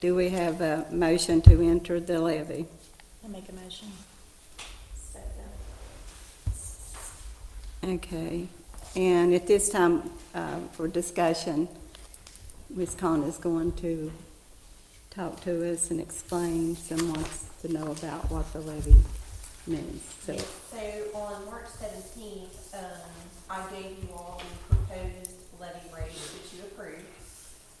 Do we have a motion to enter the levy? I make a motion. Okay, and at this time, for discussion, Ms. Conn is going to talk to us and explain, some wants to know about what the levy means. So, Yes, so on March 17th, I gave you all the proposed levy rates which you approved.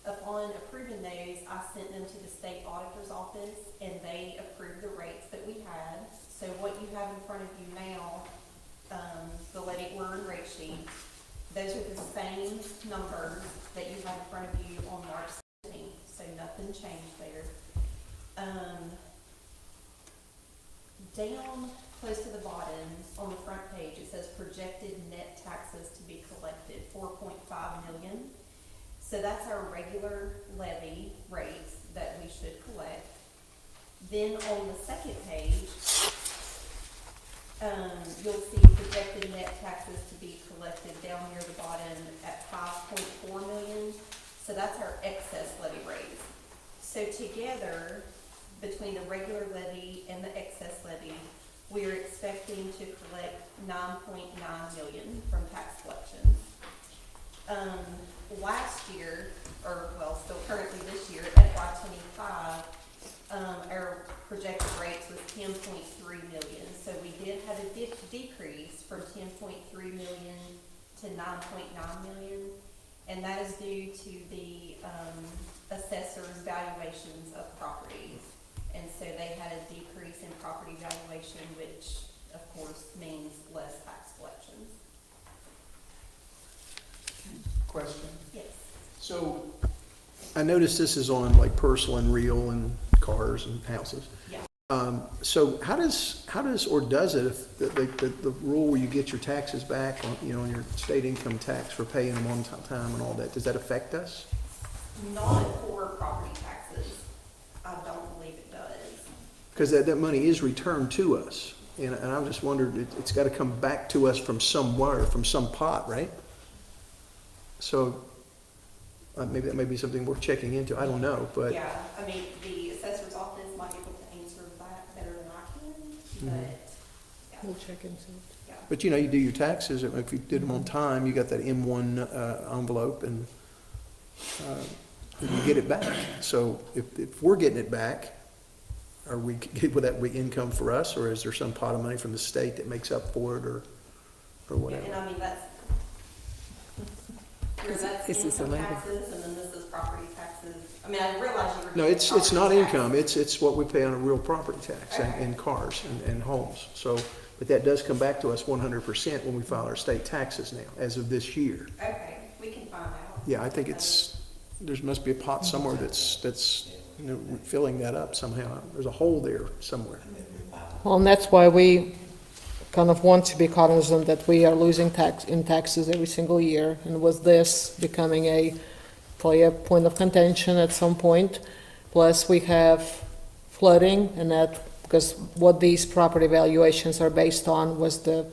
Upon approving those, I sent them to the state auditor's office and they approved the rates that we had. So what you have in front of you now, the levy order and rate sheet, those are the same numbers that you have in front of you on March 17th, so nothing changed there. Down close to the bottom on the front page, it says projected net taxes to be collected, 4.5 million. So that's our regular levy rates that we should collect. Then on the second page, you'll see projected net taxes to be collected down near the bottom at 5.4 million. So that's our excess levy rates. So together, between the regular levy and the excess levy, we are expecting to collect 9.9 million from tax collections. Last year, or well, still currently this year, FY25, our projected rates was 10.3 million. So we did have a decrease from 10.3 million to 9.9 million. And that is due to the assessor's valuations of properties. And so they had a decrease in property valuation, which of course means less tax collections. Question. Yes. So I noticed this is on like personal and real and cars and houses. Yeah. So how does, or does it, if the rule where you get your taxes back on, on your state income tax for paying them on time and all that, does that affect us? Not for property taxes. I don't believe it does. Because that money is returned to us. And I'm just wondering, it's got to come back to us from somewhere, from some pot, right? So maybe that may be something worth checking into. I don't know, but. Yeah, I mean, the assessor's office might be able to answer that better than I can, but, yeah. We'll check into it. Yeah. But you do your taxes, if you did them on time, you got that M1 envelope and you get it back. So if we're getting it back, are we, would that be income for us, or is there some pot of money from the state that makes up for it, or whatever? And I mean, that's This is a income levy. taxes, and then this is property taxes. I mean, I realize you were. No, doing it's property not tax. income, it's what we pay on a real property tax and cars and homes. So, but that does come back to us 100% when we file our state taxes now, as of this year. Okay, we can find out. Yeah, I think there must be a pot somewhere that's filling that up somehow. There's a hole there somewhere. Well, and that's why we kind of want to be cognizant that we are losing taxes every single year. And with this becoming probably a point of contention at some point, plus we have flooding, and that, because what these property valuations are based on was the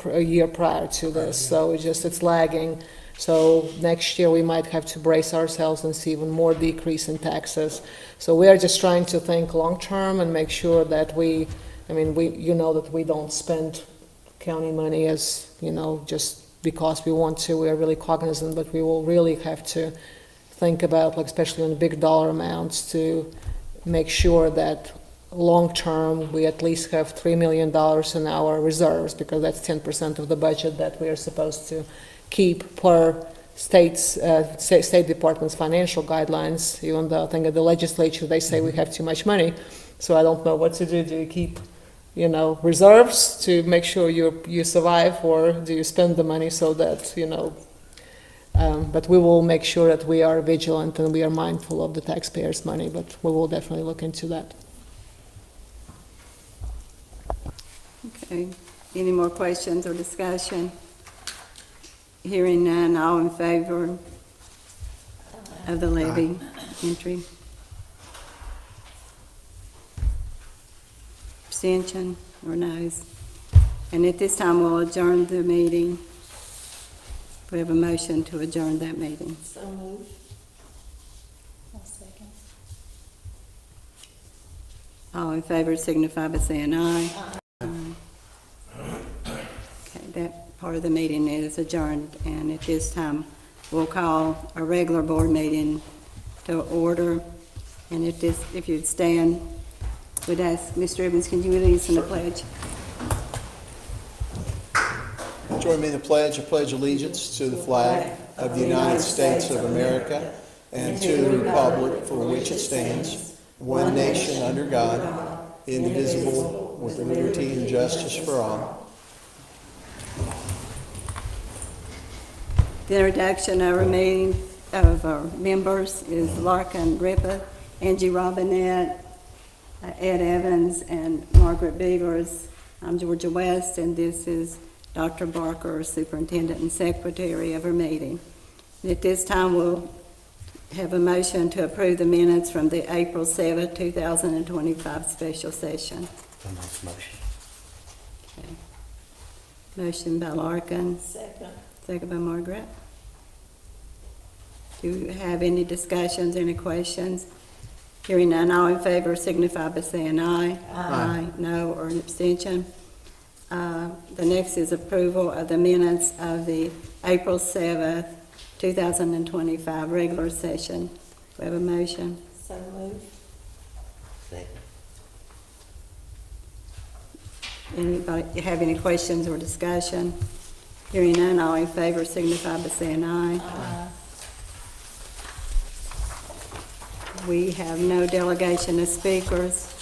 a year prior to this, so it's lagging. So next year we might have to brace ourselves and see even more decrease in taxes. So we are just trying to think long-term and make sure that that we don't spend county money as, just because we want to. We are really cognizant, but we will really have to think about, like, especially on big dollar amounts, to make sure that long-term we at least have $3 million in our reserves, because that's 10% of the budget that we are supposed to keep per State Department's financial guidelines. Even though I think at the legislature they say we have too much money, so I don't know what to do. Do you keep, reserves to make sure you survive, or do you spend the money so that but we will make sure that we are vigilant and we are mindful of the taxpayers' money. But we will definitely look into that. Okay, any more questions or discussion? Hearing none, all in favor of the levy entry? Abstention or noes? And at this time, we'll adjourn the meeting. We have a motion to adjourn that meeting. So moved. I'll second. All in favor signify by saying aye. Aye. Okay, that part of the meeting is adjourned, and at this time, we'll call a regular board meeting to order. And if you'd stand, we'd ask Mr. Evans, can you lead us in the pledge? Join me in the pledge. I pledge allegiance to the flag of the United States of America and to the republic for which it stands, one nation under God, indivisible, with liberty and justice for all. The introduction of our meeting of our members is Larkin Ripa, Angie Robinette, Ed Evans, and Margaret Beavers. I'm Georgia West, and this is Dr. Barker, Superintendent and Secretary of our meeting. And at this time, we'll have a motion to approve the minutes from the April 7, 2025 special session. Motion. Okay. Motion by Larkin. Second. Second by Margaret. Do you have any discussions, any questions? Hearing none, all in favor signify by saying aye. Aye. No, or an abstention. The next is approval of the minutes of the April 7th, 2025 regular session. Do we have a motion? So moved. Second. Anybody have any questions or discussion? Hearing none, all in favor signify by saying aye. Aye. We have no delegation of speakers.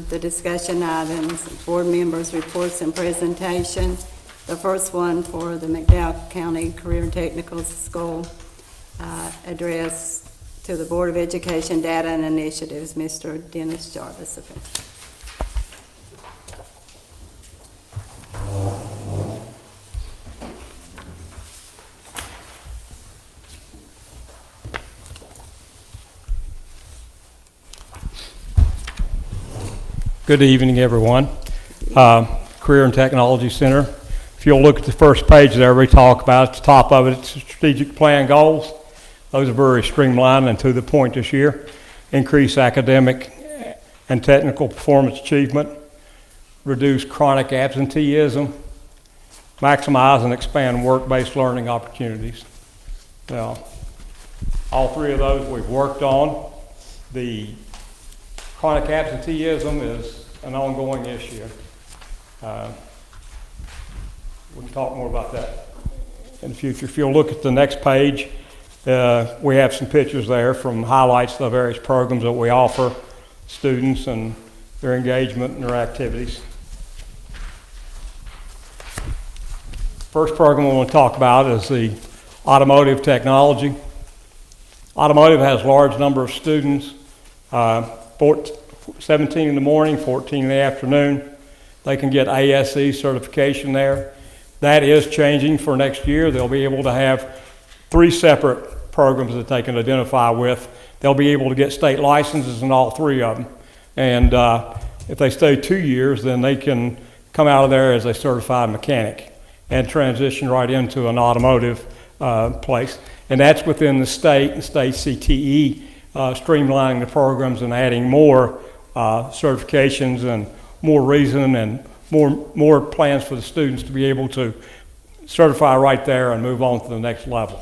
The discussion items, board members' reports and presentation. The first one for the McDowell County Career and Technical School address to the Board of Education Data and Initiatives, Mr. Dennis Jarvis. Good evening, everyone. Career and Technology Center. If you'll look at the first page there, we talk about at the top of it, it's strategic plan goals. Those are very streamlined and to the point this year. Increase academic and technical performance achievement, reduce chronic absenteeism, maximize and expand work-based learning opportunities. Now, all three of those we've worked on. The chronic absenteeism is an ongoing issue. We can talk more about that in the future. If you'll look at the next page, we have some pictures there from highlights of the various programs that we offer students and their engagement and their activities. First program I want to talk about is the automotive technology. Automotive has a large number of students, 17 in the morning, 14 in the afternoon. They can get ASE certification there. That is changing for next year. They'll be able to have 3 separate programs that they can identify with. They'll be able to get state licenses in all 3 of them. And if they stay 2 years, then they can come out of there as a certified mechanic and transition right into an automotive place. And that's within the state and state CTE, streamlining the programs and adding more certifications and more reason and more plans for the students to be able to certify right there and move on to the next level.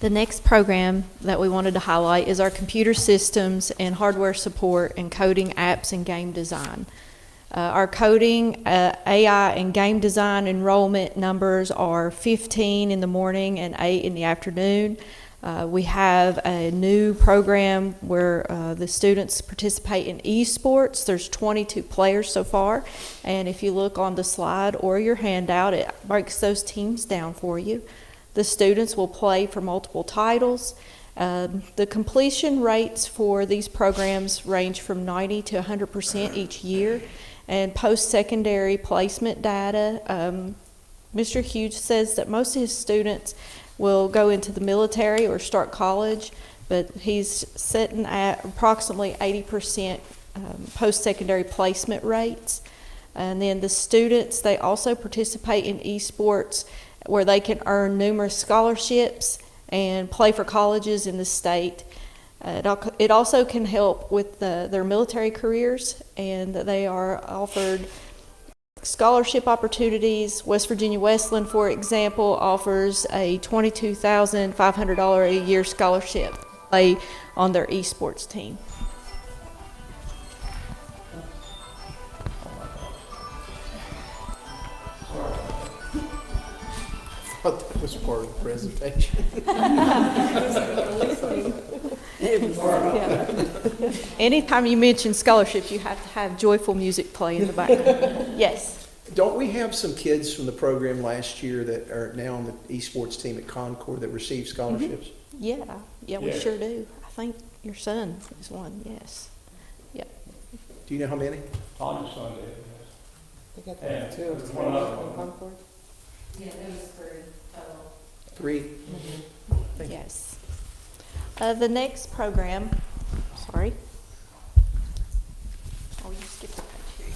The next program that we wanted to highlight is our computer systems and hardware support and coding apps and game design. Our coding, AI, and game design enrollment numbers are 15 in the morning and 8 in the afternoon. We have a new program where the students participate in esports. There's 22 players so far, and if you look on the slide or your handout, it breaks those teams down for you. The students will play for multiple titles. The completion rates for these programs range from 90 to 100% each year. And post-secondary placement data, Mr. Hughes says that most of his students will go into the military or start college, but he's sitting at approximately 80% post-secondary placement rates. And then the students, they also participate in esports where they can earn numerous scholarships and play for colleges in the state. It also can help with their military careers, and they are offered scholarship opportunities. West Virginia Westland, for example, offers a $22,500 a year scholarship to play on their esports team. I thought that was part of the presentation. Anytime you mention scholarships, you have to have joyful music play in the background. Yes. Don't we have some kids from the program last year that are now on the esports team at Concord that received scholarships? Yeah, we Yeah. sure do. I think your son is one, yes. Yep. Do you know how many? Tanya's son did. I got Yeah. two. One of them. Concord. Yeah, it was three total. 3? Thank you. Yes. The next program, sorry. Oh, you skipped a page here.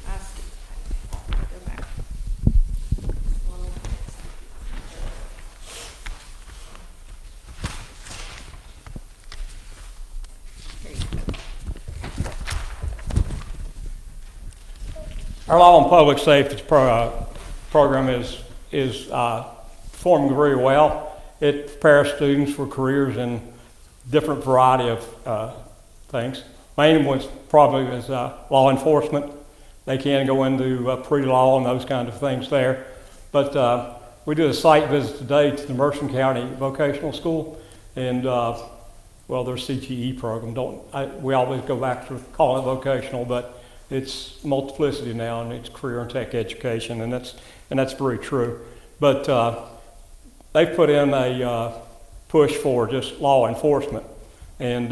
I skipped a page. Go back. Here you go. Our Law and Public Safety program is performing very well. It prepares students for careers in different variety of things. Main one probably is law enforcement. They can go into pre-law and those kind of things there. But we did a site visit today to the Mercer County Vocational School, and well, their CTE program. We always go back to calling it vocational, but it's multiplicity now, and it's career and tech education, and that's very true. But they've put in a push for just law enforcement, and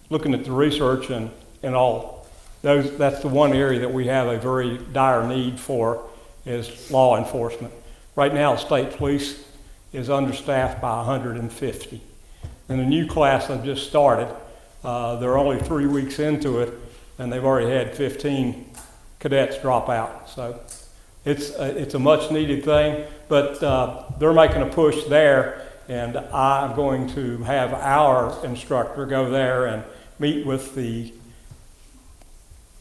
looking at the research and all, that's the one area that we have a very dire need for is law enforcement. Right now, the state police is understaffed by 150. And the new class I've just started, they're only 3 weeks into it, and they've already had 15 cadets drop out. So it's a much needed thing, but they're making a push there, and I'm going to have our instructor go there and meet with the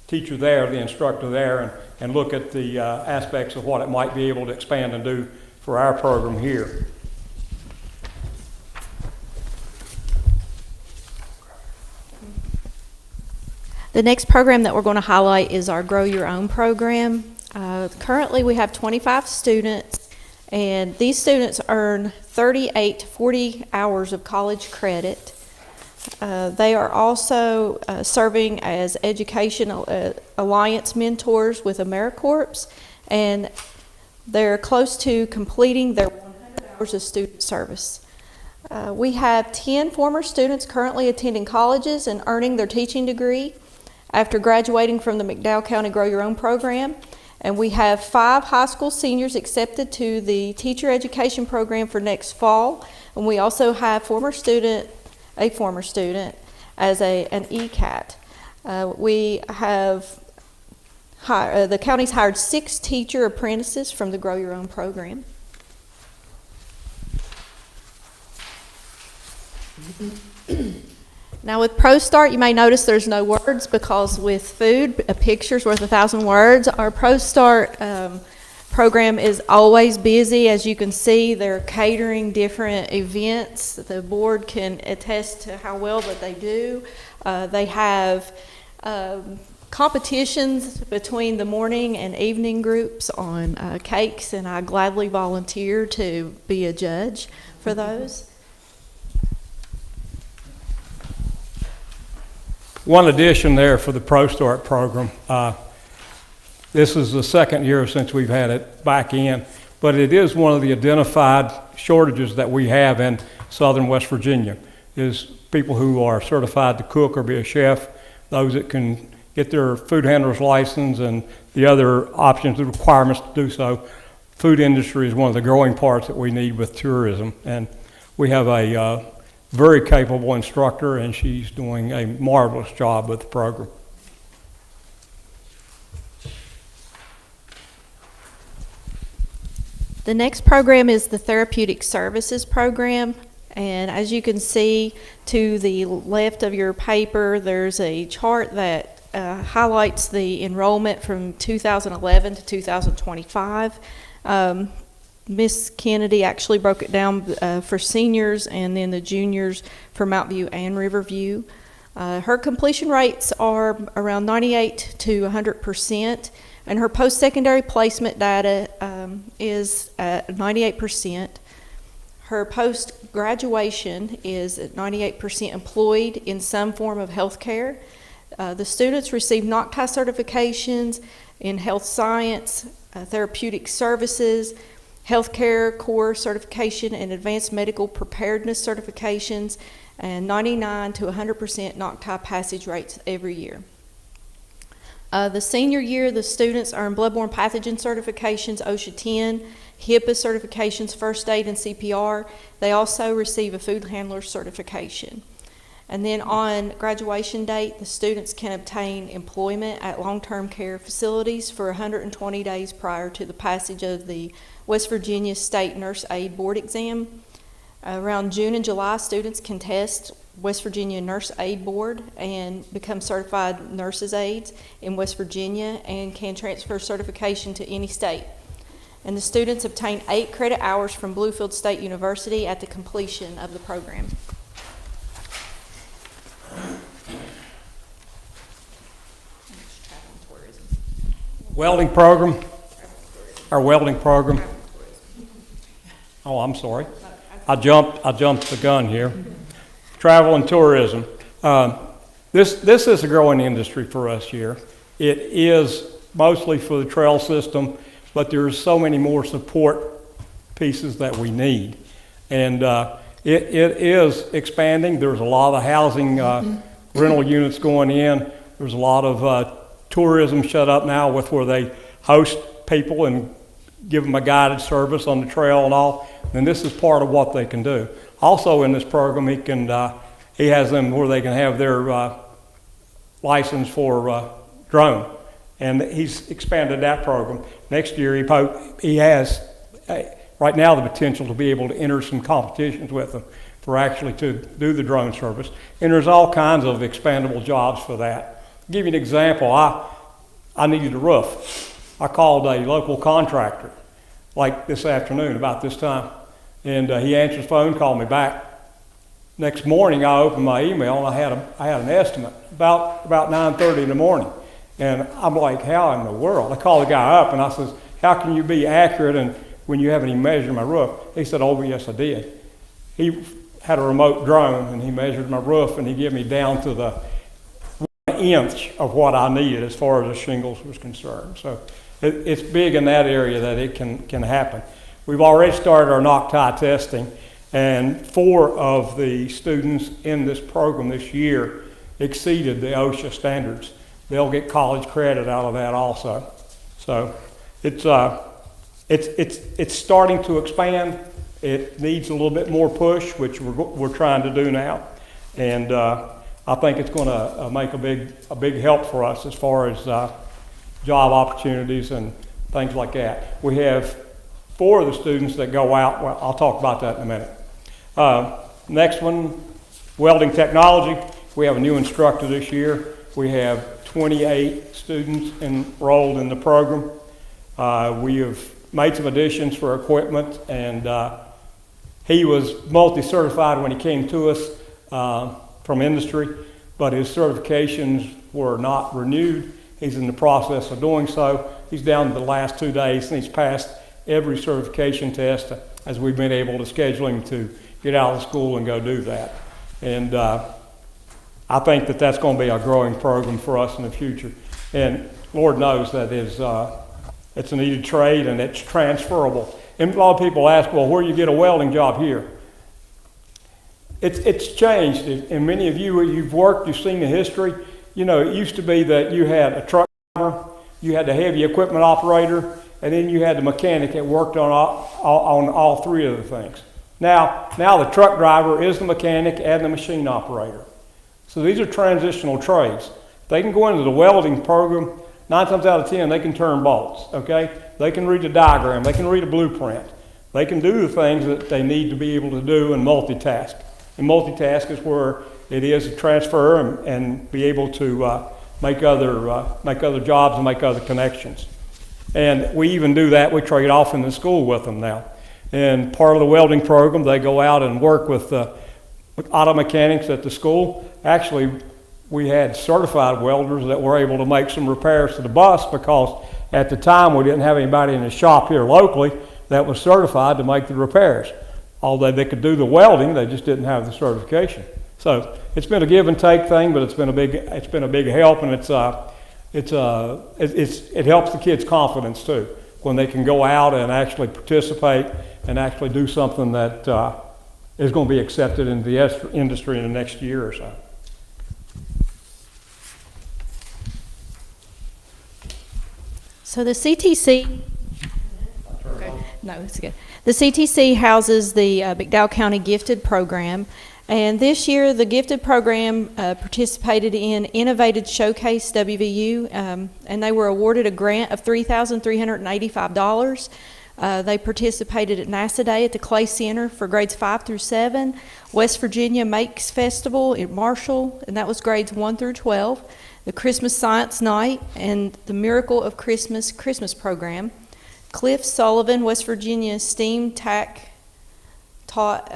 teacher there, the instructor there, and look at the aspects of what it might be able to expand and do for our program here. The next program that we're going to highlight is our Grow Your Own program. Currently, we have 25 students, and these students earn 38 to 40 hours of college credit. They are also serving as Education Alliance mentors with AmeriCorps, and they're close to completing their 100 hours of student service. We have 10 former students currently attending colleges and earning their teaching degree after graduating from the McDowell County Grow Your Own program. And we have 5 high school seniors accepted to the teacher education program for next fall. And we also have a former student as an ECAT. We have the county's hired 6 teacher apprentices from the Grow Your Own program. Now with ProStart, you may notice there's no words because with food, a picture's worth 1,000 words. Our ProStart program is always busy. As you can see, they're catering different events. The board can attest to how well that they do. They have competitions between the morning and evening groups on cakes, and I gladly volunteer to be a judge for those. One addition there for the ProStart program. This is the second year since we've had it back in, but it is one of the identified shortages that we have in southern West Virginia, is people who are certified to cook or be a chef, those that can get their food handler's license and the other options, the requirements to do so. Food industry is one of the growing parts that we need with tourism, and we have a very capable instructor, and she's doing a marvelous job with the program. The next program is the Therapeutic Services Program. And as you can see to the left of your paper, there's a chart that highlights the enrollment from 2011 to 2025. Ms. Kennedy actually broke it down for seniors and then the juniors for Mount View and Riverview. Her completion rates are around 98 to 100%, and her post-secondary placement data is at 98%. Her post-graduation is at 98% employed in some form of healthcare. The students receive NOCTI certifications in health science, therapeutic services, healthcare core certification, and advanced medical preparedness certifications, and 99 to 100% NOCTI passage rates every year. The senior year, the students earn bloodborne pathogen certifications, OSHA 10, HIPAA certifications, first aid and CPR. They also receive a food handler certification. And then on graduation date, the students can obtain employment at long-term care facilities for 120 days prior to the passage of the West Virginia State Nurse Aid Board exam. Around June and July, students can test West Virginia Nurse Aid Board and become certified nurses aides in West Virginia and can transfer certification to any state. And the students obtain 8 credit hours from Bluefield State University at the completion of the program. Welding program, our welding program. Oh, I'm sorry. I jumped the gun here. Travel and tourism. This is a growing industry for us here. It is mostly for the trail system, but there's so many more support pieces that we need. And it is expanding. There's a lot of housing rental units going in. There's a lot of tourism shut up now with where they host people and give them a guided service on the trail and all. And this is part of what they can do. Also in this program, he has them where they can have their license for drone. And he's expanded that program. Next year, he has, right now, the potential to be able to enter some competitions with them for actually to do the drone service. And there's all kinds of expandable jobs for that. I'll give you an example. I needed a roof. I called a local contractor, like this afternoon, about this time. And he answered the phone, called me back. Next morning, I opened my email, and I had an estimate, about 9:30 in the morning. And I'm like, how in the world? I called the guy up, and I says, how can you be accurate and when you haven't even measured my roof? He said, oh, yes, I did. He had a remote drone, and he measured my roof, and he gave me down to the 1 inch of what I needed as far as the shingles was concerned. So it's big in that area that it can happen. We've already started our NOCTI testing, and 4 of the students in this program this year exceeded the OSHA standards. They'll get college credit out of that also. So it's starting to expand. It needs a little bit more push, which we're trying to do now, and I think it's going to make a big help for us as far as job opportunities and things like that. We have 4 of the students that go out. Well, I'll talk about that in a minute. Next one, welding technology. We have a new instructor this year. We have 28 students enrolled in the program. We have made some additions for equipment, and he was multi-certified when he came to us from industry, but his certifications were not renewed. He's in the process of doing so. He's down to the last 2 days, and he's passed every certification test as we've been able to schedule him to get out of school and go do that. And I think that that's going to be a growing program for us in the future. And Lord knows that it's a needed trade and it's transferable. And a lot of people ask, well, where do you get a welding job here? It's changed. And many of you, you've worked, you've seen the history. You know, it used to be that you had a truck driver, you had the heavy equipment operator, and then you had the mechanic that worked on all 3 of the things. Now the truck driver is the mechanic and the machine operator. So these are transitional trades. They can go into the welding program, 9 times out of 10, they can turn bolts, okay? they can read the diagram, they can read a blueprint. They can do the things that they need to be able to do and multitask. And multitask is where it is to transfer and be able to make other jobs and make other connections. And we even do that. We trade off in the school with them now. And part of the welding program, they go out and work with auto mechanics at the school. Actually, we had certified welders that were able to make some repairs to the bus because at the time we didn't have anybody in the shop here locally that was certified to make the repairs. Although they could do the welding, they just didn't have the certification. So it's been a give and take thing, but it's been a big help, and it helps the kids' confidence too when they can go out and actually participate and actually do something that is going to be accepted in the industry in the next year or so. So the CTC, no, it's good. The CTC houses the McDowell County Gifted Program, and this year the Gifted Program participated in Innovative Showcase WVU, and they were awarded a grant of $3,385. They participated at NASA Day at the Clay Center for grades 5 through 7, West Virginia Makes Festival in Marshall, and that was grades 1 through 12, the Christmas Science Night, and the Miracle of Christmas program. Cliff Sullivan, West Virginia STEAM TAC taught,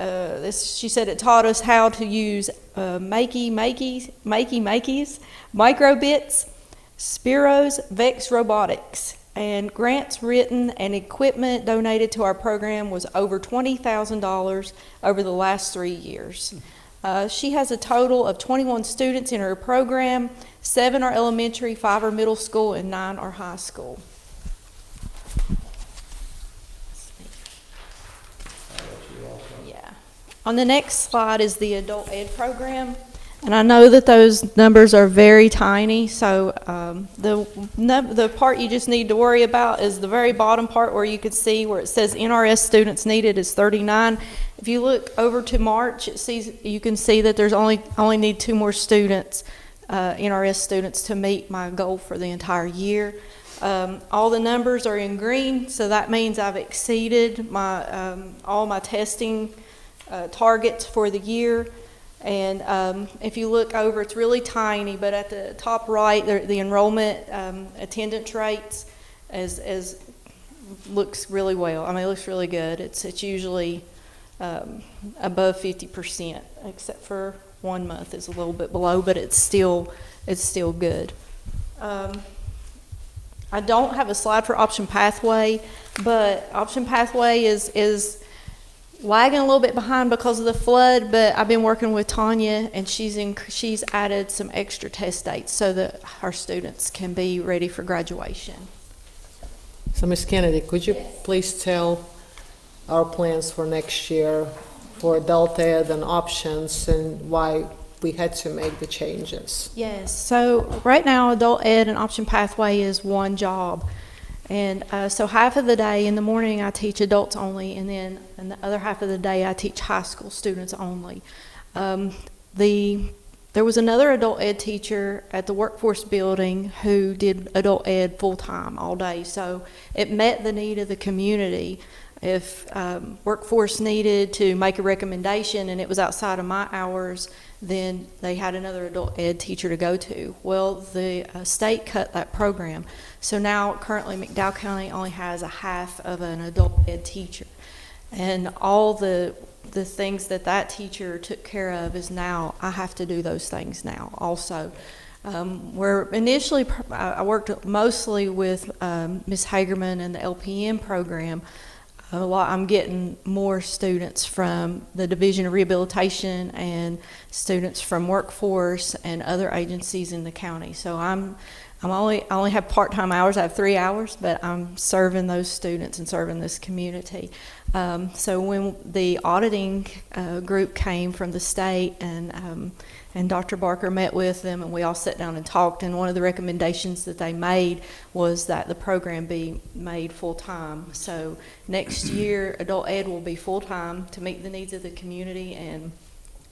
she said it taught us how to use Makey's, Microbits, Spiro's, Vex Robotics. And grants written and equipment donated to our program was over $20,000 over the last 3 years. She has a total of 21 students in her program. 7 are elementary, 5 are middle school, and 9 are high school. Yeah. On the next slide is the adult ed program. And I know that those numbers are very tiny, so the part you just need to worry about is the very bottom part where you can see where it says NRS students needed is 39. If you look over to March, you can see that there's only need 2 more students, NRS students, to meet my goal for the entire year. All the numbers are in green, so that means I've exceeded my all my testing targets for the year. And if you look over, it's really tiny, but at the top right, the enrollment attendance rates looks really well. I mean, it looks really good. It's usually above 50%, except for 1 month is a little bit below, but it's still good. I don't have a slide for option pathway, but option pathway is lagging a little bit behind because of the flood, but I've been working with Tanya, and she's added some extra test dates so that our students can be ready for graduation. So Ms. Kennedy, could you please tell our plans for next year for adult ed and options and why we had to make the changes? Yes, so right now adult ed and option pathway is one job. And so half of the day in the morning I teach adults only, and then in the other half of the day I teach high school students only. There was another adult ed teacher at the workforce building who did adult ed full-time all day, so it met the need of the community. If workforce needed to make a recommendation and it was outside of my hours, then they had another adult ed teacher to go to. Well, the state cut that program. So now currently McDowell County only has a half of an adult ed teacher. And all the things that teacher took care of is now, I have to do those things now also. Where initially I worked mostly with Ms. Hagerman and the LPM program. I'm getting more students from the Division of Rehabilitation and students from workforce and other agencies in the county. So I only have part-time hours. I have 3 hours, but I'm serving those students and serving this community. So when the auditing group came from the state and Dr. Barker met with them, and we all sat down and talked, and one of the recommendations that they made was that the program be made full-time. So next year, adult ed will be full-time to meet the needs of the community, and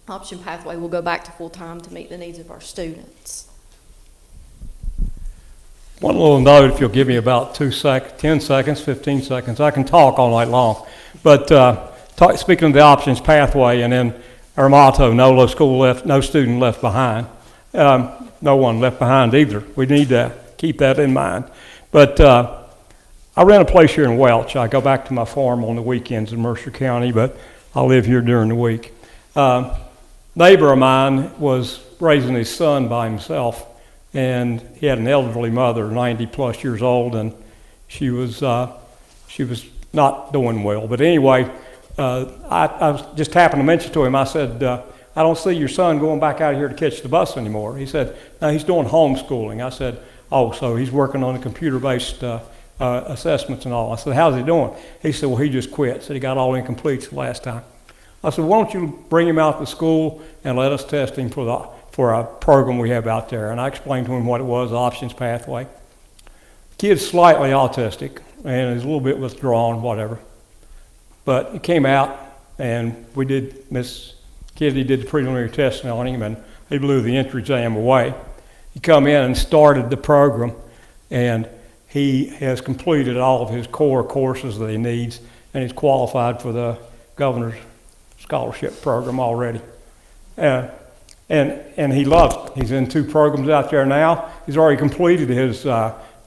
option pathway will go back to full-time to meet the needs of our students. One little note, if you'll give me about 10 seconds, 15 seconds. I can talk all night long. But speaking of the options pathway, and then our motto, no student left behind. No one left behind either. We need to keep that in mind. But I rent a place here in Welch. I go back to my farm on the weekends in Mercer County, but I live here during the week. Neighbor of mine was raising his son by himself, and he had an elderly mother, 90 plus years old, and she was not doing well. But anyway, I was just happened to mention to him, I said, I don't see your son going back out here to catch the bus anymore. He said, no, he's doing homeschooling. I said, oh, so he's working on the computer-based assessments and all. I said, how's he doing? He said, well, he just quit. Said he got all incompletes the last time. I said, why don't you bring him out to school and let us test him for a program we have out there. And I explained to him what it was, options pathway. Kid's slightly autistic and is a little bit withdrawn, whatever. But he came out and Miss Kitty did the preliminary testing on him, and he blew the entry exam away. He come in and started the program, and he has completed all of his core courses that he needs, and he's qualified for the governor's scholarship program already. And he loves it. He's in 2 programs out there now. He's already completed his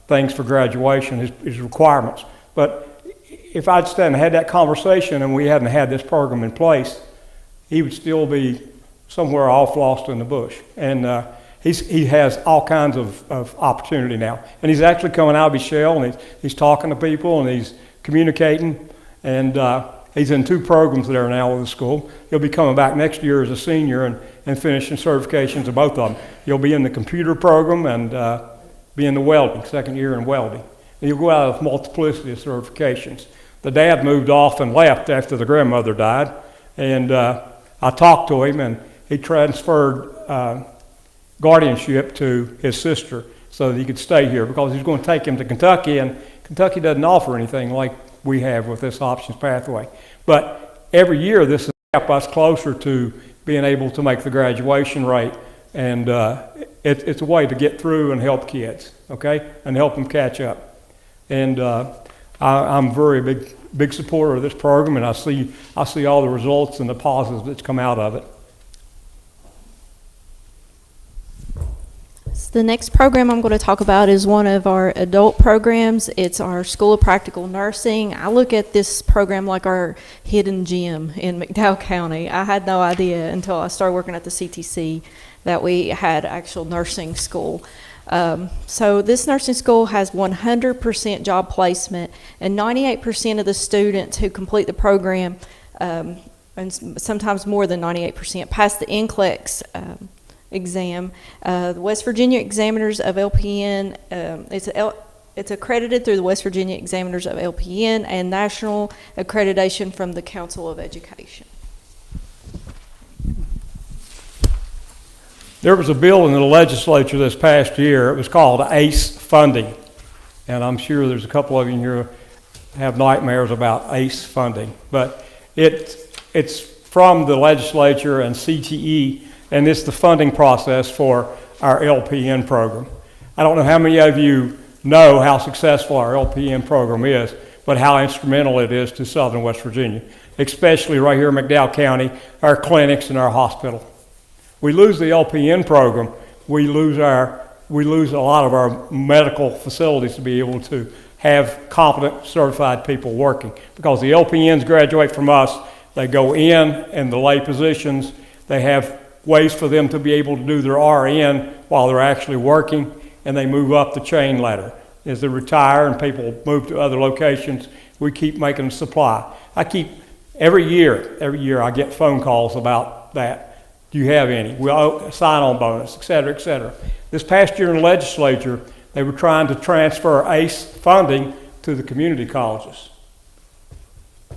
things for graduation, his requirements. But if I'd stand and had that conversation and we hadn't had this program in place, he would still be somewhere off lost in the bush. And he has all kinds of opportunity now. And he's actually coming out of his shell, and he's talking to people, and he's communicating. And he's in 2 programs there now with the school. He'll be coming back next year as a senior and finishing certifications of both of them. He'll be in the computer program and be in the welding, 2nd year in welding. And he'll go out with multiplicity of certifications. The dad moved off and left after the grandmother died. And I talked to him, and he transferred guardianship to his sister so that he could stay here, because he's going to take him to Kentucky, and Kentucky doesn't offer anything like we have with this options pathway. But every year this has kept us closer to being able to make the graduation rate, and it's a way to get through and help kids, okay, and help them catch up. And I'm a very big supporter of this program, and I see all the results and the positives that's come out of it. So the next program I'm going to talk about is one of our adult programs. It's our School of Practical Nursing. I look at this program like our hidden gem in McDowell County. I had no idea until I started working at the CTC that we had actual nursing school. So this nursing school has 100% job placement, and 98% of the students who complete the program, and sometimes more than 98%, pass the NCLEX exam. The West Virginia Examiners of LPN, it's accredited through the West Virginia Examiners of LPN and national accreditation from the Council of Education. There was a bill in the legislature this past year. It was called ACE funding. And I'm sure there's a couple of you here who have nightmares about ACE funding. But it's from the legislature and CTE, and it's the funding process for our LPN program. I don't know how many of you know how successful our LPN program is, but how instrumental it is to Southern West Virginia, especially right here in McDowell County, our clinics and our hospital. We lose the LPN program, we lose a lot of our medical facilities to be able to have competent, certified people working. Because the LPNs graduate from us, they go in the lay positions, they have ways for them to be able to do their RN while they're actually working, and they move up the chain ladder. As they retire and people move to other locations, we keep making them supply. Every year I get phone calls about that. Do you have any? Well, sign-on bonus, et cetera, et cetera. This past year in the legislature, they were trying to transfer ACE funding to the community colleges.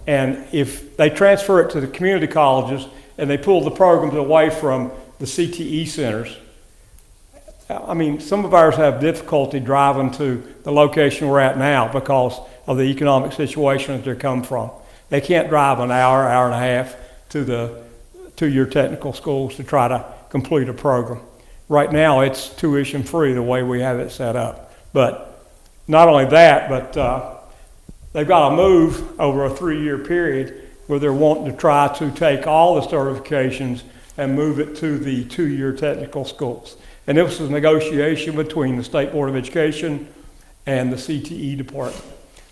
And if they transfer it to the community colleges and they pull the programs away from the CTE centers, I mean, some of ours have difficulty driving to the location we're at now because of the economic situation that they come from. They can't drive an hour and a half to your technical schools to try to complete a program. Right now, it's tuition free the way we have it set up. But not only that, but they've got to move over a 3-year period where they're wanting to try to take all the certifications and move it to the 2-year technical schools. And this was a negotiation between the State Board of Education and the CTE department.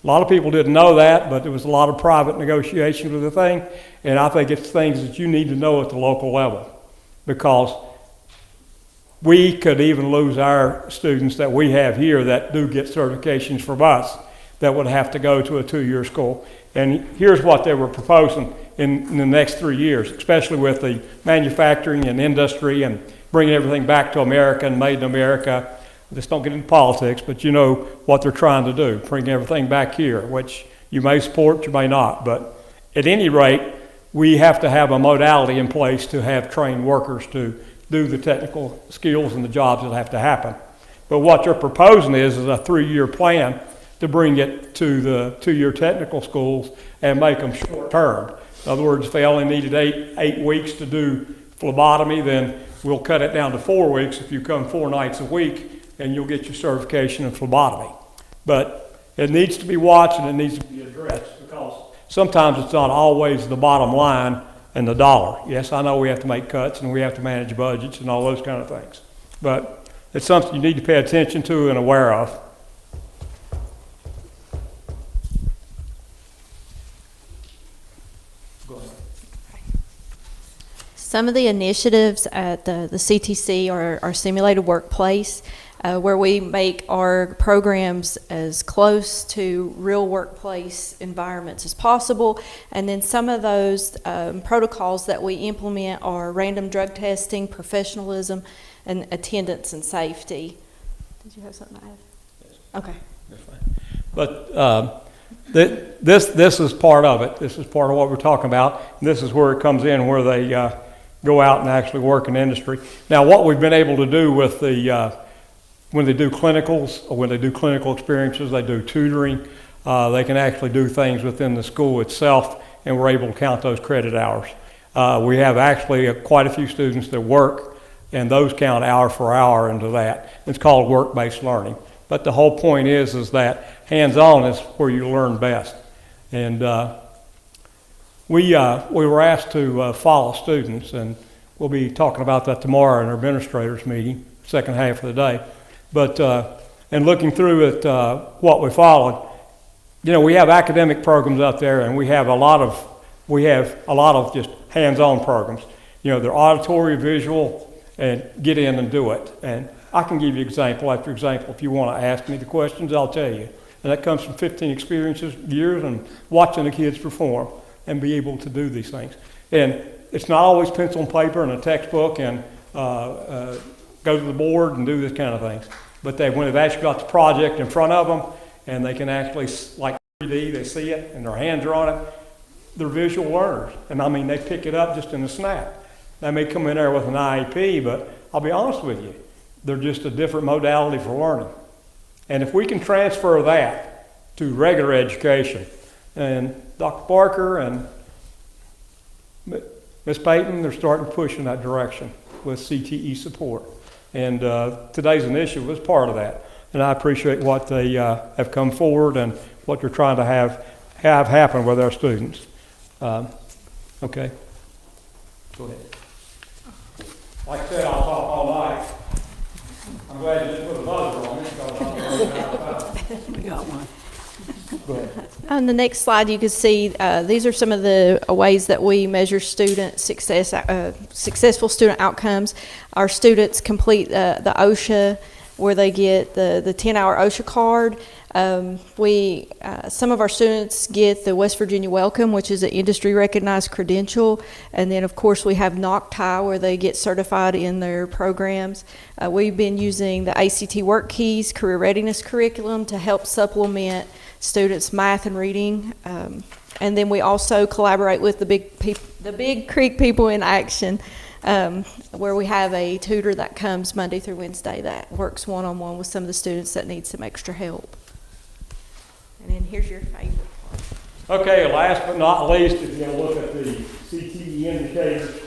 A lot of people didn't know that, but there was a lot of private negotiations with the thing, and I think it's things that you need to know at the local level, because we could even lose our students that we have here that do get certifications from us that would have to go to a 2-year school. And here's what they were proposing in the next 3 years, especially with the manufacturing and industry and bringing everything back to America and made in America. Just don't get into politics, but you know what they're trying to do, bring everything back here, which you may support, you may not. But at any rate, we have to have a modality in place to have trained workers to do the technical skills and the jobs that have to happen. But what they're proposing is a 3-year plan to bring it to the 2-year technical schools and make them short-term. In other words, if they only needed eight weeks to do phlebotomy, then we'll cut it down to 4 weeks if you come 4 nights a week, and you'll get your certification in phlebotomy. But it needs to be watched and it needs to be addressed, because sometimes it's not always the bottom line and the dollar. Yes, I know we have to make cuts and we have to manage budgets and all those kind of things, but it's something you need to pay attention to and aware of. Some of the initiatives at the CTC are our simulated workplace, where we make our programs as close to real workplace environments as possible. And then some of those protocols that we implement are random drug testing, professionalism, and attendance and safety. Did you have something to add? Yes. Okay. That's fine. But this is part of it. This is part of what we're talking about. And this is where it comes in, where they go out and actually work in industry. Now, what we've been able to do with the when they do clinicals, or when they do clinical experiences, they do tutoring, they can actually do things within the school itself, and we're able to count those credit hours. We have actually quite a few students that work, and those count hour for hour into that. It's called work-based learning. But the whole point is that hands-on is where you learn best. And we were asked to follow students, and we'll be talking about that tomorrow in our administrators meeting, second half of the day. But in looking through at what we followed, you know, we have academic programs out there, and we have a lot of just hands-on programs. You know, they're auditory, visual, and get in and do it. And I can give you example after example. If you want to ask me the questions, I'll tell you. And that comes from 15 years and watching the kids perform and be able to do these things. And it's not always pencil and paper and a textbook and go to the board and do this kind of things. But when they've actually got the project in front of them and they can actually, like 3D, they see it and their hands are on it, they're visual learners. And I mean, they pick it up just in a snap. They may come in there with an IEP, but I'll be honest with you, they're just a different modality for learning. And if we can transfer that to regular education, and Dr. Barker and Ms. Payton, they're starting to push in that direction with CTE support. And today's initiative was part of that. And I appreciate what they have come forward and what they're trying to have happen with our students. Okay. Go ahead. Like I said, I'll talk all night. I'm glad you didn't put a buzzer on it, because We got one. Go ahead. On the next slide, you can see these are some of the ways that we measure student success, successful student outcomes. Our students complete the OSHA, where they get the 10-hour OSHA card. Some of our students get the West Virginia Welcome, which is an industry-recognized credential. And then, of course, we have NOCTI, where they get certified in their programs. We've been using the ACT Work Keys Career Readiness Curriculum to help supplement students' math and reading. And then we also collaborate with the Big Creek People in Action, where we have a tutor that comes Monday through Wednesday that works one-on-one with some of the students that need some extra help. And then here's your favorite part. Okay, last but not least, if you look at the CTE indicators,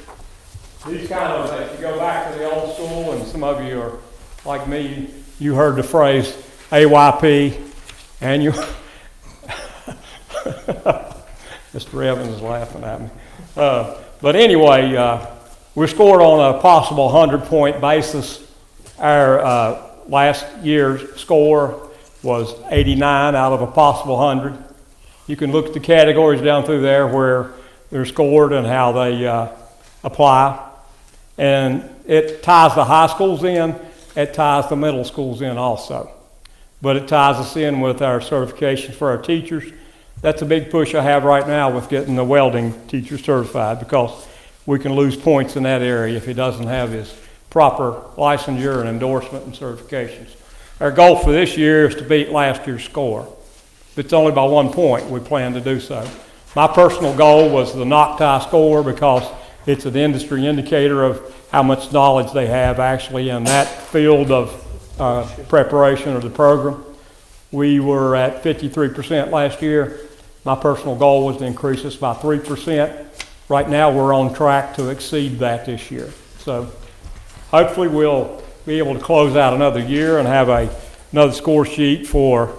these kind of, if you go back to the old school, and some of you are like me, you heard the phrase AYP annual. Mr. Evans is laughing at me. But anyway, we scored on a possible 100-point basis. Our last year's score was 89 out of a possible 100. You can look at the categories down through there where they're scored and how they apply. And it ties the high schools in, it ties the middle schools in also. But it ties us in with our certifications for our teachers. That's a big push I have right now with getting the welding teacher certified, because we can lose points in that area if he doesn't have his proper licensure and endorsement and certifications. Our goal for this year is to beat last year's score. If it's only by 1 point, we plan to do so. My personal goal was the NOCTI score, because it's an industry indicator of how much knowledge they have actually in that field of preparation of the program. We were at 53% last year. My personal goal was to increase this by 3%. Right now, we're on track to exceed that this year. So hopefully we'll be able to close out another year and have another score sheet for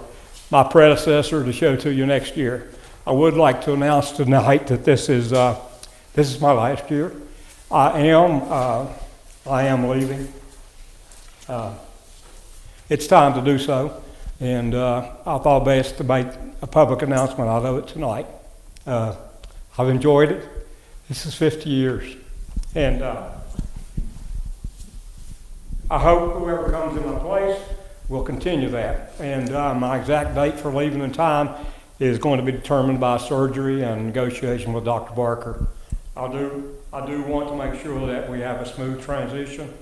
my predecessor to show to you next year. I would like to announce tonight that this is my last year. I am leaving. It's time to do so, and I thought best to make a public announcement out of it tonight. I've enjoyed it. This is 50 years, and I hope whoever comes in my place will continue that. And my exact date for leaving and time is going to be determined by surgery and negotiation with Dr. Barker. I do want to make sure that we have a smooth transition,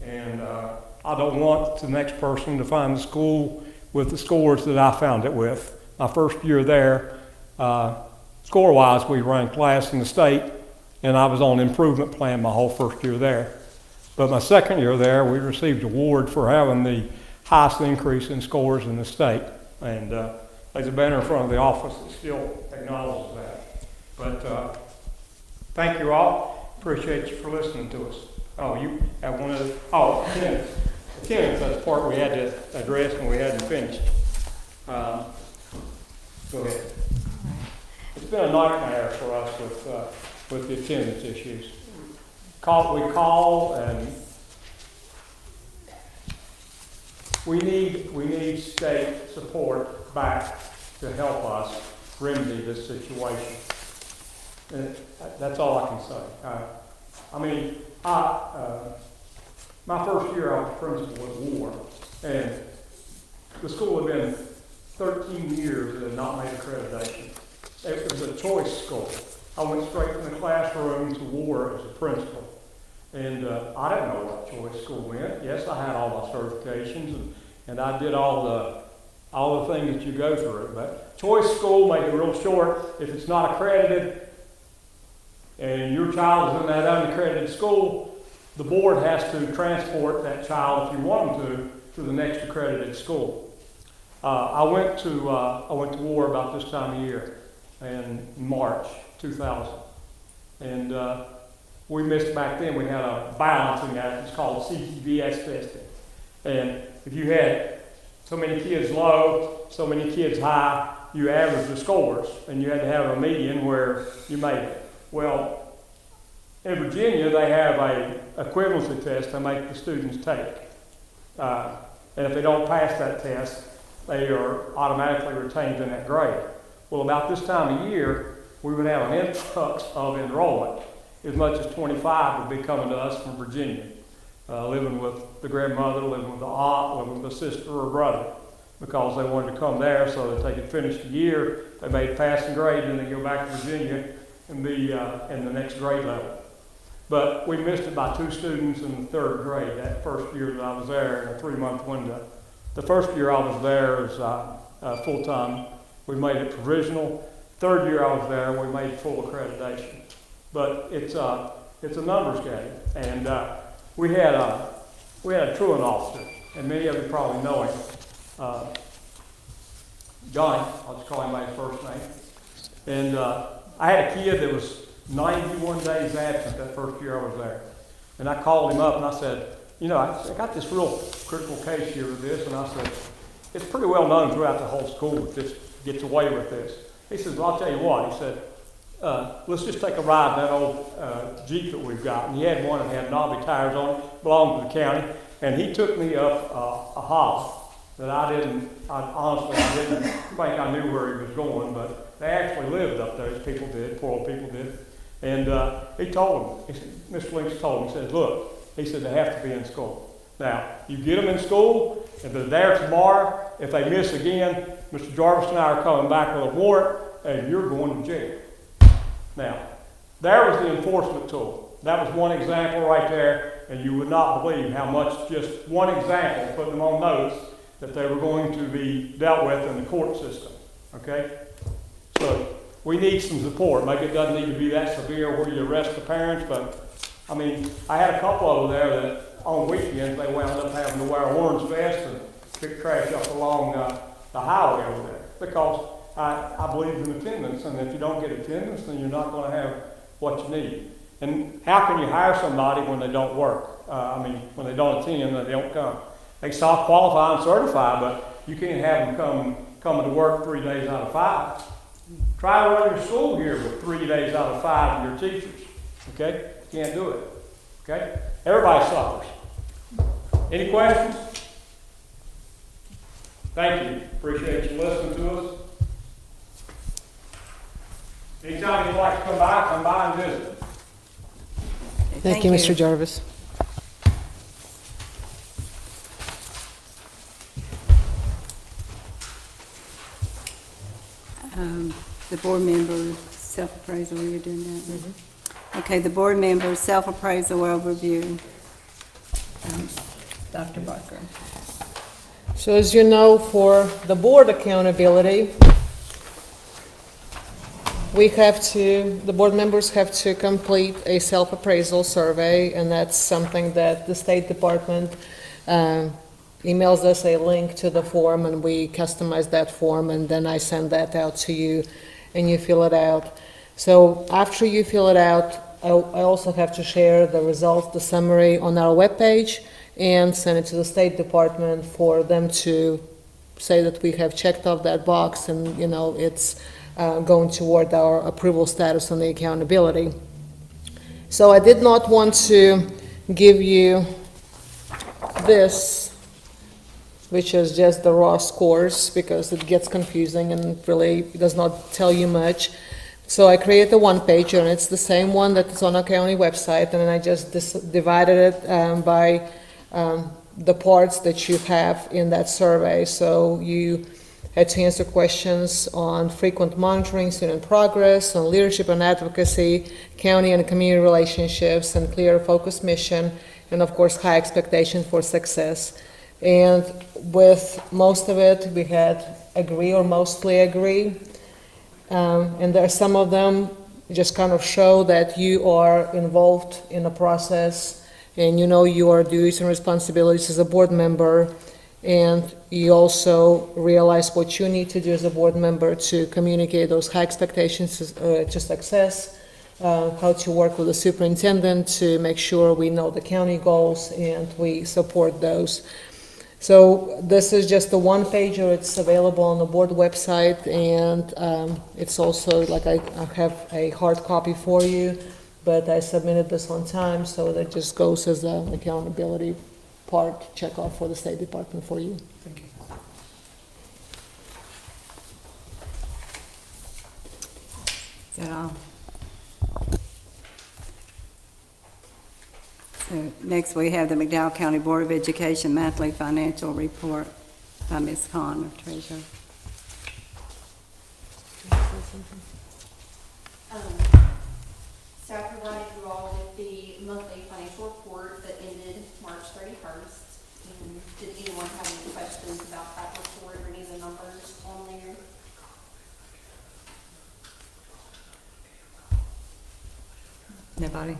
and I don't want the next person to find the school with the scores that I found it with. My first year there, score-wise, we ranked last in the state, and I was on an improvement plan my whole first year there. But my second year there, we received an award for having the highest increase in scores in the state. And there's a banner in front of the office that still acknowledges that. But thank you all. Appreciate you for listening to us. Oh, you have one of the, attendance. Attendance, that's the part we had to address and we hadn't finished. Go ahead. It's been a nightmare for us with the attendance issues. We call and we need state support back to help us remedy this situation. And that's all I can say. My first year I was principal at War, and the school had been 13 years and had not made accreditation. It was a choice school. I went straight from the classroom to War as a principal. And I didn't know what choice school meant. Yes, I had all my certifications, and I did all the things that you go through. But choice school, make it real short, if it's not accredited and your child is in that unaccredited school, the board has to transport that child, if you want them to the next accredited school. I went to War about this time of year in March 2000, and we missed back then. We had a balancing act. It's called CTVS testing, and if you had so many kids low, so many kids high, you averaged the scores, and you had to have a median where you made it. Well, in Virginia, they have a equivalency test they make the students take. And if they don't pass that test, they are automatically retained in that grade. Well, about this time of year, we would have an influx of enrollment. As much as 25 would be coming to us from Virginia, living with the grandmother, living with the aunt, living with a sister or brother, because they wanted to come there so that they could finish the year. They made passing grade, and then go back to Virginia and be in the next grade level. But we missed it by 2 students in the 3rd grade that first year that I was there in a 3-month window. The first year I was there as full-time, we made it provisional. 3rd year I was there, we made full accreditation. But it's a numbers game, and we had a truant officer, and many of you probably know him, Johnny. I'll just call him by his first name. And I had a kid that was 91 days absent that first year I was there. And I called him up and I said, I got this real critical case here with this. And I said, it's pretty well known throughout the whole school that this gets away with this. He says, well, I'll tell you what, he said, let's just take a ride in that old Jeep that we've got. And he had one that had knobby tires on it, belonged to the county. And he took me up a hollow that honestly, I didn't think I knew where he was going, but they actually lived up there, as people did, poor old people did. And he told them, Mr. Links told him, he said, look, he said, they have to be in school. Now, you get them in school, if they're there tomorrow, if they miss again, Mr. Jarvis and I are coming back with a warrant, and you're going to jail. Now, there was the enforcement tool. That was one example right there, and you would not believe how much just one example put them on notice that they were going to be dealt with in the court system, okay? So we need some support. Maybe it doesn't need to be that severe where you arrest the parents, but I mean, I had a couple over there that on weekends they wound up having to wear an orange vest and pick trash up along the highway over there because I believe in attendance, and if you don't get attendance, then you're not going to have what you need. And how can you hire somebody when they don't work? When they don't attend, they don't come. They self qualify and certify, but you can't have them coming to work 3 days out of 5. Try to run your school here with 3 days out of 5 of your teachers. Okay? Can't do it. Okay? Everybody suffers. Any questions? Thank you. Appreciate you listening to us. Anytime you'd like to come by and visit. Thank you, Mr. Jarvis. The board member self-appraisal, you're doing that? Okay, the board member self-appraisal overview. Dr. Barker. So as you know, for the board accountability, the board members have to complete a self-appraisal survey, and that's something that the State Department emails us a link to the form, and we customize that form, and then I send that out to you, and you fill it out. So after you fill it out, I also have to share the results, the summary on our webpage, and send it to the State Department for them to say that we have checked off that box, and it's going toward our approval status on the accountability. So I did not want to give you this, which is just the raw scores, because it gets confusing and really does not tell you much. So I created a one-pager, and it's the same one that is on our county website, and then I just divided it by the parts that you have in that survey. So you had to answer questions on frequent monitoring, student progress, on leadership and advocacy, county and community relationships, and clear focused mission, and of course high expectations for success. And with most of it, we had agree or mostly agree. And there are some of them just kind of show that you are involved in the process, and you know your duties and responsibilities as a board member, and you also realize what you need to do as a board member to communicate those high expectations to success, how to work with the superintendent to make sure we know the county goals and we support those. So this is just a one-pager. It's available on the board website, and it's also, like I have a hard copy for you, but I submitted this on time, so that just goes as an accountability part check off for the State Department for you. Thank you. Is that all? So next we have the McDowell County Board of Education monthly financial report by Ms. Conn, our treasurer. So I provided you all with the monthly financial report that ended March 31st. And did anyone have any questions about that report or any of the numbers on there? Nobody?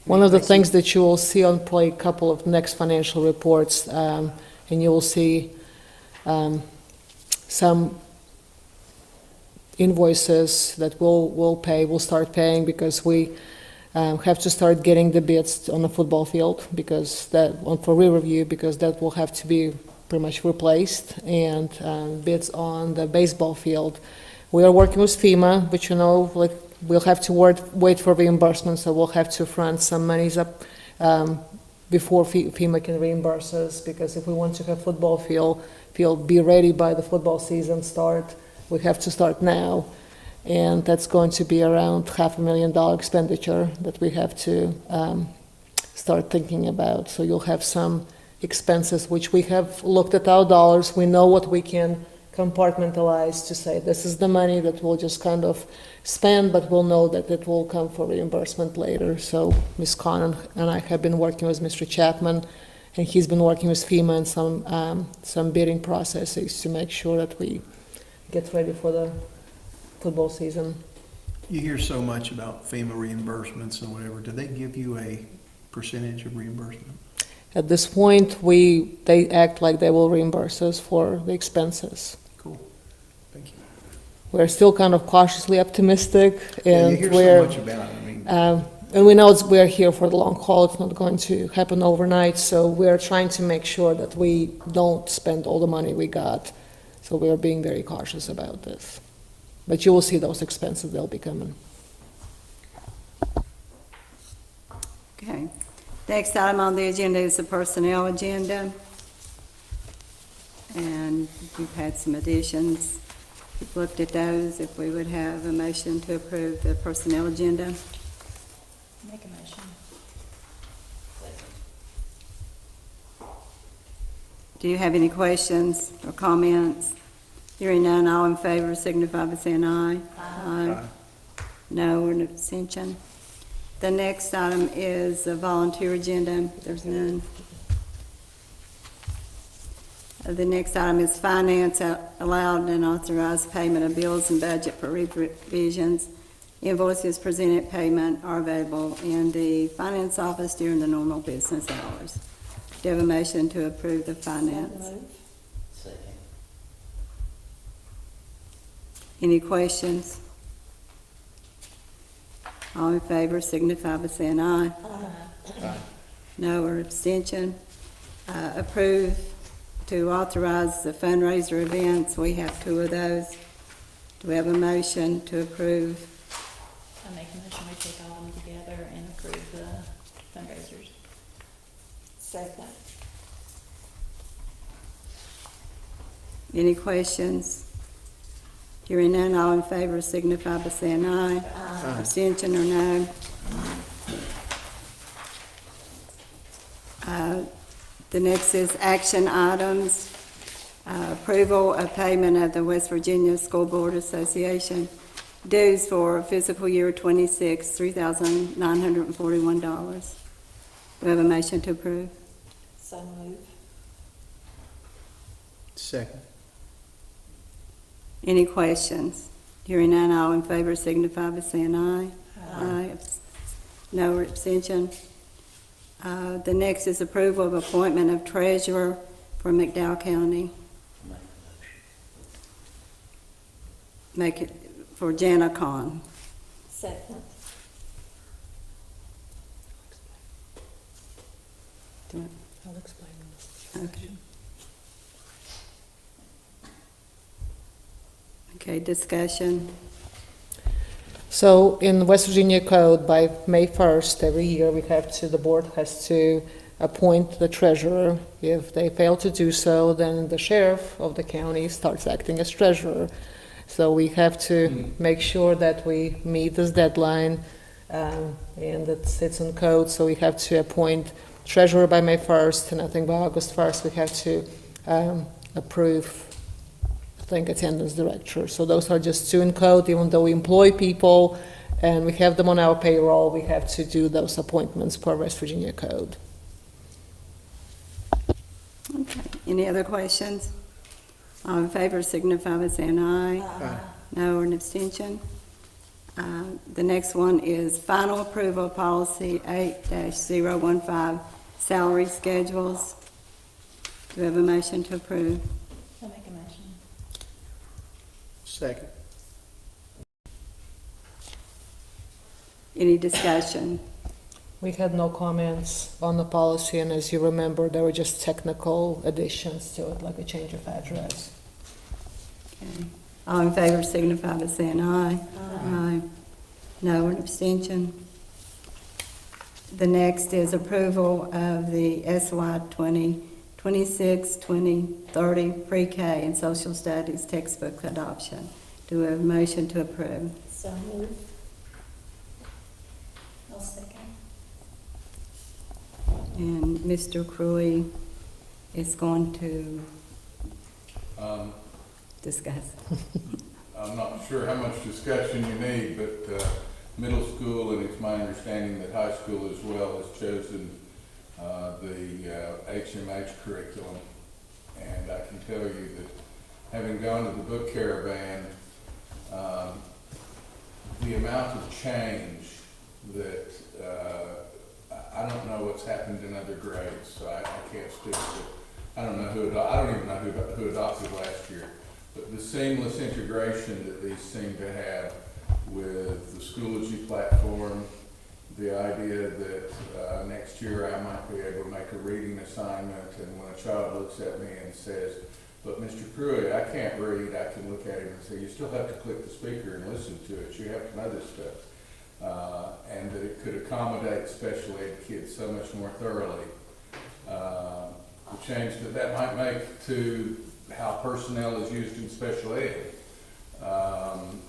One of the things that you will see on probably a couple of next financial reports, and you will see some invoices that we'll start paying, because we have to start getting the bids on the football field, because for re-review, because that will have to be pretty much replaced, and bids on the baseball field. We are working with FEMA, but like, we'll have to wait for reimbursement, so we'll have to front some monies up before FEMA can reimburse us, because if we want to have football field be ready by the football season start, we have to start now. And that's going to be around $500,000 expenditure that we have to start thinking about. So you'll have some expenses, which we have looked at our dollars. We know what we can compartmentalize to say this is the money that we'll just kind of spend, but we'll know that it will come for reimbursement later. So Ms. Connon and I have been working with Mr. Chapman, and he's been working with FEMA in some bidding processes to make sure that we get ready for the football season. You hear so much about FEMA reimbursements and whatever. Do they give you a percentage of reimbursement? At this point, they act like they will reimburse us for the expenses. Cool. Thank you. We're still kind of cautiously optimistic, Yeah, and you hear we're so much about it. I mean, and we know we're here for the long haul. It's not going to happen overnight, so we're trying to make sure that we don't spend all the money we got. So we're being very cautious about this. But you will see those expenses, they'll be coming. Okay. Next item on the agenda is the personnel agenda. And we've had some additions. We've looked at those. If we would have a motion to approve the personnel agenda. Make a motion. Do you have any questions or comments? Hearing none, all in favor signify by saying aye. Aye. No, or an abstention. The next item is the volunteer agenda. There's none. The next item is finance, allowed and authorized payment of bills and budget for revisions. Invoices presented payment are available in the finance office during the normal business hours. Do you have a motion to approve the finance? Second. Any questions? All in favor signify by saying aye. Aye. No, or abstention. Approve to authorize the fundraiser events. We have 2 of those. Do we have a motion to approve? I make a motion, we take all of them together and approve the fundraisers. Second. Any questions? Hearing none, all in favor signify by saying aye. Abstention or no? The next is action items. Approval of payment of the West Virginia School Board Association dues for fiscal year 26, $3,941. Do we have a motion to approve? So move. second. Any questions? Hearing none, all in favor signify by saying aye. Aye. No abstention. The next is approval of appointment of treasurer for McDowell County. Make a motion. Make it for Jana Khan. Second. I'll explain. Okay. Okay, discussion. So in West Virginia Code, by May 1st, every year the board has to appoint the treasurer. If they fail to do so, then the sheriff of the county starts acting as treasurer. So we have to make sure that we meet this deadline, and it sits in code, so we have to appoint treasurer by May 1st, and I think by August 1st we have to approve, I think, attendance director. So those are just 2 in code. Even though we employ people and we have them on our payroll, we have to do those appointments per West Virginia Code. Okay, any other questions? All in favor signify by saying aye. Aye. No, or an abstention. The next one is final approval of policy 8-015, salary schedules. Do we have a motion to approve? I make a motion. Second. Any discussion? We had no comments on the policy, and as you remember, there were just technical additions to it, like a change of address. Okay. All in favor signify by saying aye. Aye. No, an abstention. The next is approval of the SY 2026-2030 pre-K and social studies textbook adoption. Do we have a motion to approve? So moved. I'll second. And Mr. Cruy is going to discuss. I'm not sure how much discussion you need, but middle school, and it's my understanding that high school as well, has chosen the HMH curriculum. And I can tell you that having gone to the book caravan, the amount of change that I don't know what's happened in other grades, so I can't speak to. I don't even know who adopted last year. But the seamless integration that these seem to have with the Schoology platform, the idea that next year I might be able to make a reading assignment, and when a child looks at me and says, "But Mr. Pruitt, I can't read," I can look at him and say, "You still have to click the speaker and listen to it. You have to know this stuff." And that it could accommodate special ed kids so much more thoroughly. The change that might make to how personnel is used in special ed.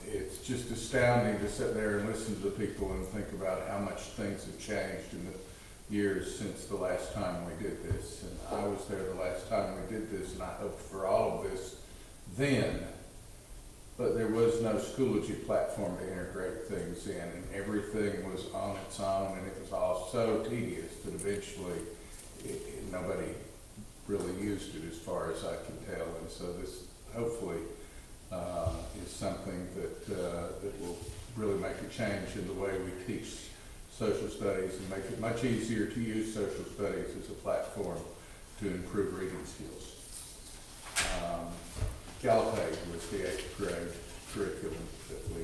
It's just astounding to sit there and listen to the people and think about how much things have changed in the years since the last time we did this. And I was there the last time we did this, and I hoped for all of this then. But there was no Schoology platform to integrate things in, and everything was on its own, and it was all so tedious that eventually nobody really used it as far as I can tell. And so this hopefully is something that will really make a change in the way we teach social studies and make it much easier to use social studies as a platform to improve reading skills. Gallopade was the 8th grade curriculum that we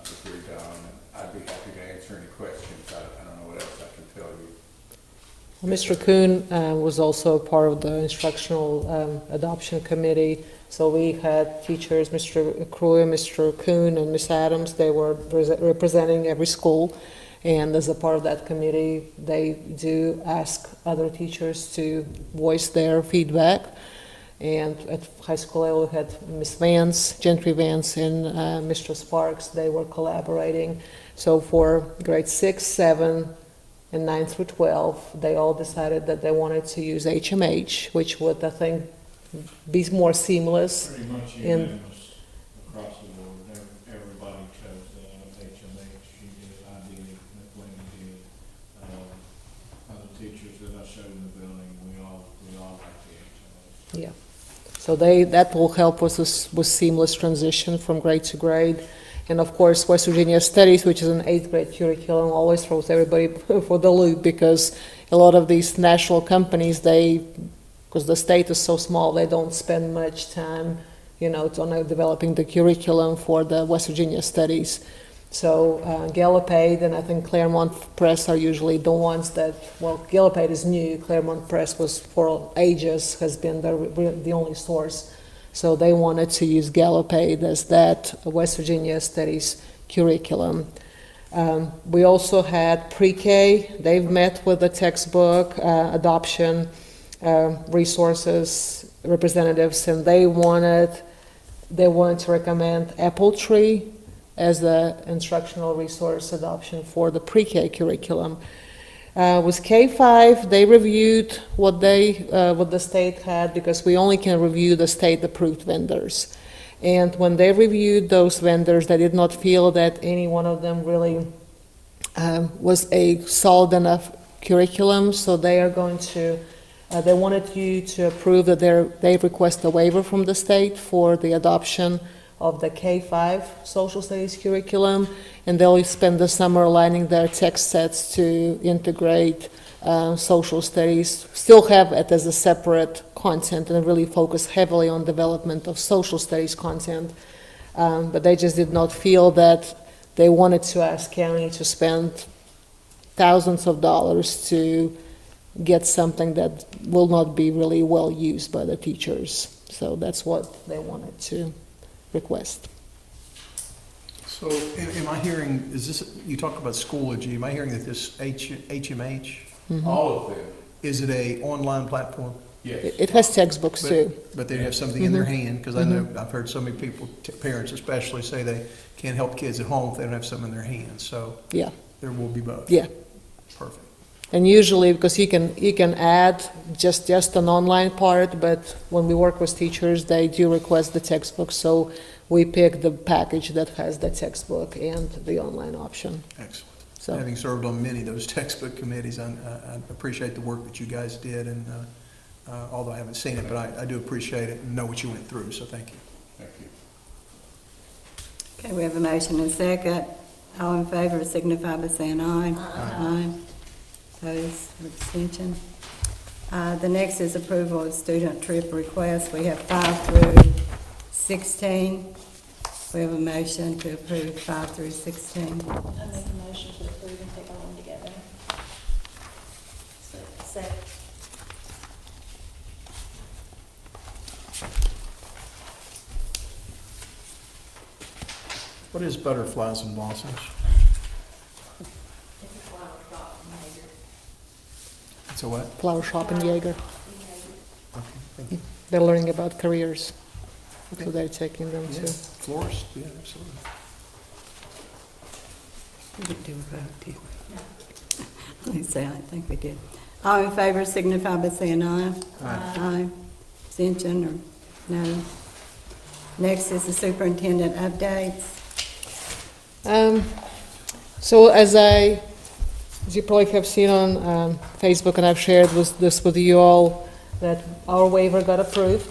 agreed on, and I'd be happy to answer any questions. I don't know what else I can tell you. Mr. Kuhn was also part of the instructional adoption committee. So we had teachers, Mr. Cruy, Mr. Kuhn, and Ms. Adams. They were representing every school. And as a part of that committee, they do ask other teachers to voice their feedback. And at high school level, we had Ms. Vance, Gentry Vance, and Mr. Sparks. They were collaborating. So for grades 6, 7, and 9 through 12, they all decided that they wanted to use HMH, which would, I think, be more seamless. Pretty much unanimous across the board. Everybody chose HMH. You did, I did, McWayne did. Other teachers that I showed in the building, we all like the HMH. Yeah. So that will help with seamless transition from grade to grade. And of course, West Virginia Studies, which is an 8th grade curriculum, always throws everybody for the loop, because a lot of these national companies, because the state is so small, they don't spend much time, on developing the curriculum for the West Virginia Studies. So Gallopade and I think Claremont Press are usually the ones that, Gallopade is new. Claremont Press was for ages, has been the only source. So they wanted to use Gallopade as that West Virginia Studies curriculum. We also had pre-K. They've met with the textbook adoption resources representatives, and they wanted to recommend Apple Tree as the instructional resource adoption for the pre-K curriculum. With K-5, they reviewed what the state had, because we only can review the state-approved vendors. And when they reviewed those vendors, they did not feel that any one of them really was a solid enough curriculum, so they are going to, they wanted you to approve that they request a waiver from the state for the adoption of the K-5 social studies curriculum, and they'll spend the summer aligning their text sets to integrate social studies, still have it as a separate content and really focus heavily on development of social studies content. But they just did not feel that they wanted to ask county to spend thousands of dollars to get something that will not be really well used by the teachers. So that's what they wanted to request. So am I hearing, is this, you talk about Schoology, am I hearing that this HMH, All of them, is it a online platform? yes. It has textbooks too. But they have something in their hand, because I know, I've heard so many people, parents especially, say they can't help kids at home if they don't have something in their hands, so Yeah, there will be both. yeah. Perfect. And usually, because you can add just an online part, but when we work with teachers, they do request the textbook, so we pick the package that has the textbook and the online option. Excellent. So, Having served on many of those textbook committees, I appreciate the work that you guys did, and although I haven't seen it, but I do appreciate it and know what you went through, so thank you. Thank you. Okay, we have a motion and a second. All in favor signify by saying aye. Aye. Opposed, or abstention. The next is approval of student trip requests. We have 5 through 16. We have a motion to approve 5 through 16. I make a motion to approve and take all of them together. Second. What is butterflies and blossoms? It's a flower shop in Hager. It's a what? flower shop in Jaeger. Okay, thank you. They're learning about careers, Okay. so they're taking them Yeah, to. florist, yeah, absolutely. We didn't do a vote, did we? Let me say, I think we did. All in favor signify by saying aye. Aye. Abstention or no? Next is the superintendent updates. So as you probably have seen on Facebook, and I've shared this with you all, that our waiver got approved.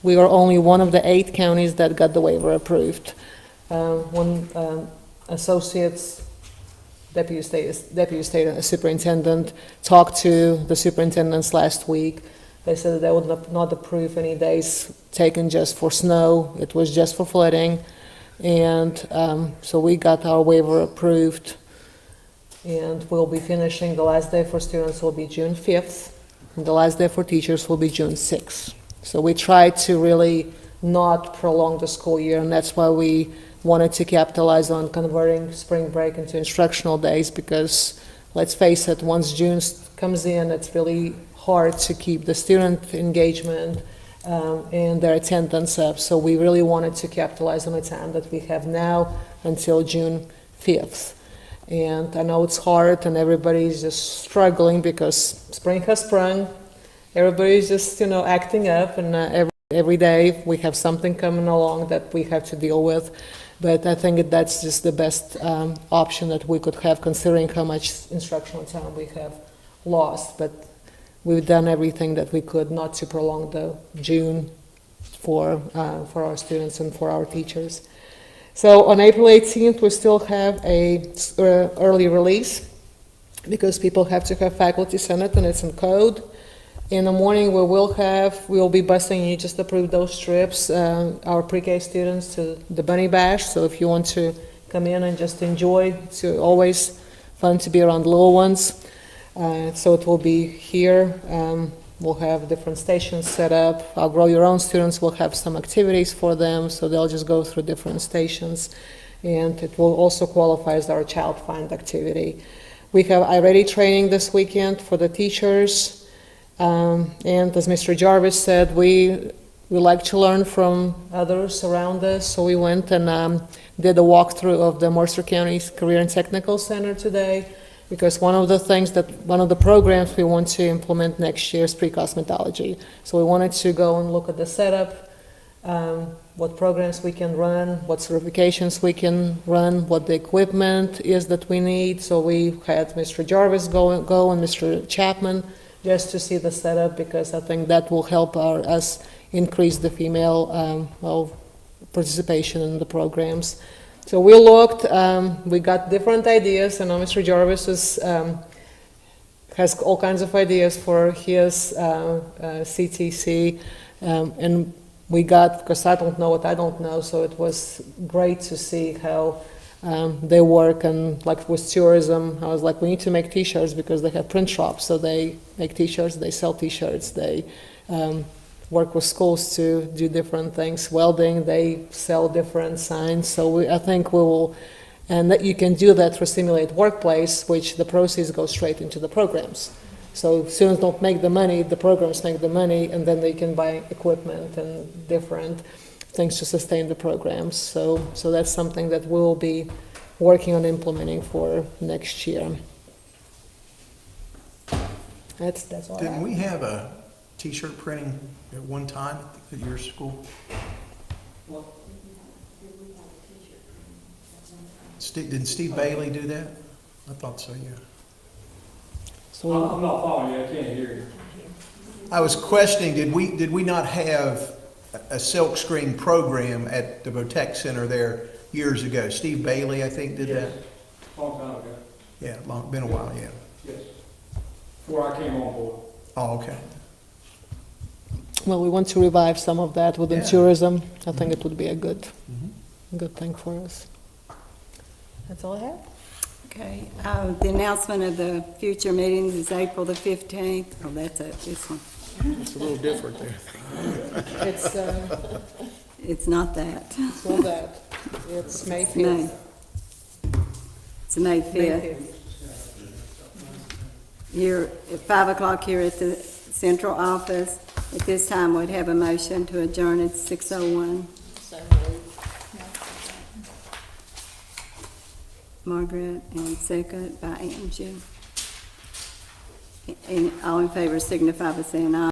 We are only one of the 8 counties that got the waiver approved. When associates, deputy state superintendent talked to the superintendents last week, they said that they would not approve any days taken just for snow. It was just for flooding. And so we got our waiver approved, and we'll be finishing. The last day for students will be June 5th, and the last day for teachers will be June 6th. So we tried to really not prolong the school year, and that's why we wanted to capitalize on converting spring break into instructional days, because let's face it, once June comes in, it's really hard to keep the student engagement and their attendance up. So we really wanted to capitalize on the time that we have now until June 5th. And I know it's hard and everybody's just struggling because spring has sprung. Everybody's just, acting up, and every day we have something coming along that we have to deal with. But I think that's just the best option that we could have, considering how much instructional time we have lost. But we've done everything that we could not to prolong the June for our students and for our teachers. So on April 18th, we still have a early release, because people have to have faculty senate, and it's in code. In the morning, we'll be busing, you just approved those trips, our pre-K students to the Bunny Bash. So if you want to come in and just enjoy, it's always fun to be around little ones. So it will be here. We'll have different stations set up. Our Grow Your Own students will have some activities for them, so they'll just go through different stations. And it will also qualify as our Child Find activity. We have iReady training this weekend for the teachers. And as Mr. Jarvis said, we like to learn from others around us, so we went and did a walkthrough of the Mercer County's Career and Technical Center today, because one of the programs we want to implement next year is pre-cosmetology. So we wanted to go and look at the setup, what programs we can run, what certifications we can run, what the equipment is that we need. So we had Mr. Jarvis go and Mr. Chapman, just to see the setup, because I think that will help us increase the female participation in the programs. So we looked, we got different ideas, and Mr. Jarvis has all kinds of ideas for his CTC, and we got, because I don't know what I don't know, so it was great to see how They work, and like with tourism, I was like, we need to make T-shirts because they have print shops, so they make T-shirts, they sell T-shirts, they work with schools to do different things. Welding, they sell different signs. So I think we will, and that you can do that through Simulate Workplace, which the proceeds go straight into the programs. So students don't make the money, the programs make the money, and then they can buy equipment and different things to sustain the programs. So that's something that we'll be working on implementing for next year. That's all I Didn't have. we have a T-shirt printing at one time at your school? Didn't Steve Bailey do that? I thought so, yeah. So I'm not following you, I can't hear you. I was questioning, did we not have a silk screen program at the Votech Center there years ago? Steve Bailey, I think, did that? Long time ago, Yeah, been a while, yeah. yes. Before I came on board. Oh, okay. well, we want to revive some of that within Yeah. tourism. I think it would be a good Mhm. thing for us. That's all I have. Okay, the announcement of the future meetings is April the 15th. Oh, that's this one. It's a little different there. It's not that. It's not that. It's May It's May. 5th. It's May 5th. Here at 5 o'clock here at the central office. At this time, we'd have a motion to adjourn at 6:01. Margaret, and second by Angie. And all in favor signify by saying aye.